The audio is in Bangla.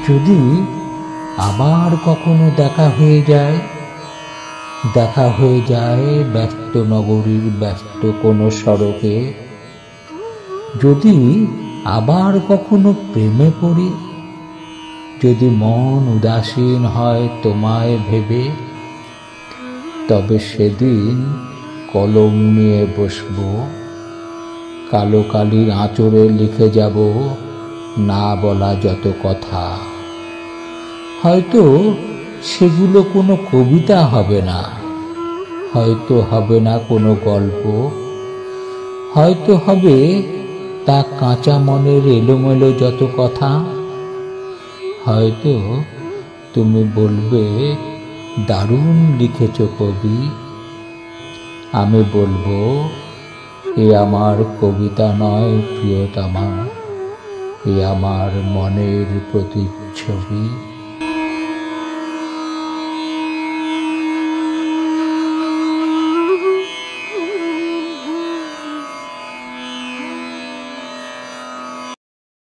যদি আবার কখনো দেখা হয়ে যায় ব্যস্ত নগরীর ব্যস্ত কোনো সড়কে, যদি আবার কখনো প্রেমে পড়ি, যদি মন উদাসীন হয় তোমায় ভেবে, তবে সেদিন কলম নিয়ে বসবো, কালো কালির আঁচড়ে লিখে যাব না বলা যত কথা। হয়তো সেগুলো কোনো কবিতা হবে না, হয়তো হবে না কোনো গল্প, হয়তো হবে তা কাঁচা মনের এলোমেলো যত কথা। হয়তো তুমি বলবে দারুণ লিখেছ কবি, আমি বলবো এ আমার কবিতা নয় প্রিয়তমা, এ আমার মনের প্রতিচ্ছবি।